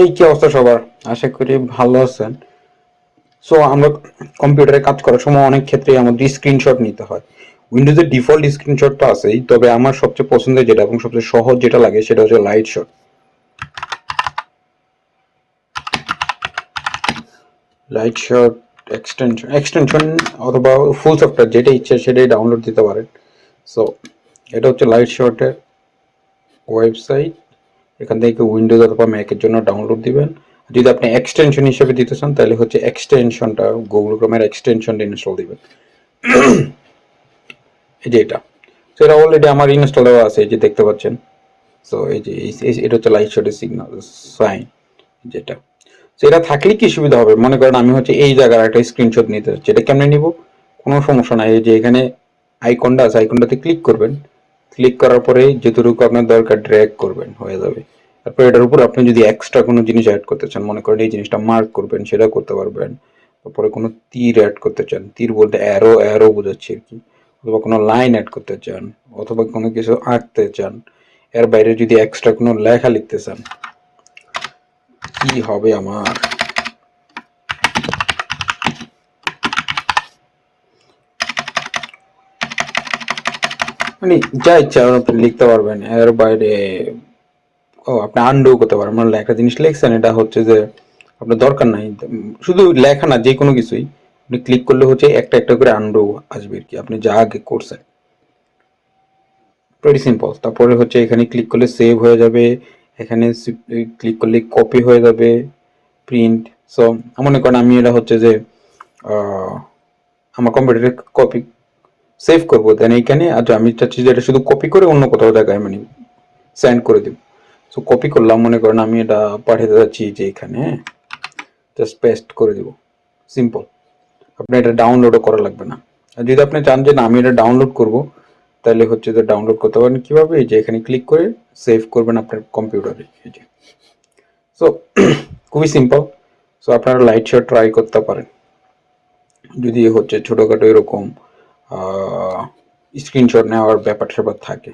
এই কি অবস্থা সবার? আশা করি ভালো আছেন। সো আমরা কম্পিউটারে কাজ করার সময় অনেক ক্ষেত্রে আমাদের স্ক্রিনশট নিতে হয়। উইন্ডোজের ডিফল্ট স্ক্রিনশট তো আছেই, তবে আমার সবচেয়ে পছন্দের যেটা এবং সবচেয়ে সহজ যেটা লাগে সেটা হচ্ছে light shot. Light shot extension অথবা ফুল সফটওয়্যার যেটা ইচ্ছে সেটাই ডাউনলোড দিতে পারেন। সো এটা হচ্ছে লাইট শটের ওয়েবসাইট। এখান থেকে উইন্ডোজ অথবা ম্যাকের জন্য ডাউনলোড দিবেন। যদি আপনি এক্সটেনশন হিসেবে দিতে চান তাহলে হচ্ছে এক্সটেনশনটা গুগল ক্রোমের এক্সটেনশনটা ইনস্টল দিবেন। এই যে এটা, তো এটা অলরেডি আমার ইনস্টল দেওয়া আছে, এই যে দেখতে পাচ্ছেন। সো এই যে এটা হচ্ছে লাইট শটের সিগন্যাল সাইন যেটা। তো এটা থাকলে কি সুবিধা হবে, মনে করেন আমি হচ্ছে এই জায়গার একটা স্ক্রিনশট নিতে চাচ্ছি, এটা কেমনে নিব? কোনো সমস্যা নাই, এই যে এখানে আইকনটা আছে, আইকনটাতে ক্লিক করবেন। ক্লিক করার পরে যতটুকু আপনার দরকার ড্র্যাগ করবেন, হয়ে যাবে। তারপর এটার উপর আপনি যদি এক্সট্রা কোনো জিনিস অ্যাড করতে চান, মনে করেন এই জিনিসটা মার্ক করবেন, সেটা করতে পারবেন। তারপরে কোনো তীর অ্যাড করতে চান, তীর বলতে অ্যারো অ্যারো বোঝাচ্ছি আর কি, অথবা কোনো লাইন অ্যাড করতে চান, অথবা কোনো কিছু আঁকতে চান, এর বাইরে যদি এক্সট্রা কোনো লেখা লিখতে চান, কি হবে আমার, মানে যা ইচ্ছা আপনি লিখতে পারবেন এর বাইরে। ও আপনি আনডু করতে পারেন, মানে একটা জিনিস লিখছেন, এটা হচ্ছে যে আপনার দরকার নাই, শুধু লেখা না যে কোনো কিছুই আপনি ক্লিক করলে হচ্ছে একটা একটা করে আনডু আসবে আর কি, আপনি যা আগে করছেন। Very simple. তারপরে হচ্ছে এখানে ক্লিক করলে সেভ হয়ে যাবে, এখানে ক্লিক করলে কপি হয়ে যাবে, প্রিন্ট। সো মনে করেন আমি এটা হচ্ছে যে আমার কম্পিউটারে কপি সেভ করবো, দেন এইখানে আর আমি চাচ্ছি যে এটা শুধু কপি করে অন্য কোথাও জায়গায় মানে সেন্ড করে দিব। সো কপি করলাম, মনে করেন আমি এটা পাঠাতে যাচ্ছি যে এখানে, জাস্ট পেস্ট করে দিব, সিম্পল। আপনি এটা ডাউনলোডও করা লাগবে না। আর যদি আপনি চান যে না আমি এটা ডাউনলোড করব, তাহলে হচ্ছে যে ডাউনলোড করতে পারেন কিভাবে, এই যে এখানে ক্লিক করে সেভ করবেন আপনার কম্পিউটারে, এই যে। সো খুবই সিম্পল। সো আপনারা লাইট শট ট্রাই করতে পারেন যদি হচ্ছে ছোটোখাটো এরকম স্ক্রিনশট নেওয়ার ব্যাপার স্যাপার থাকে।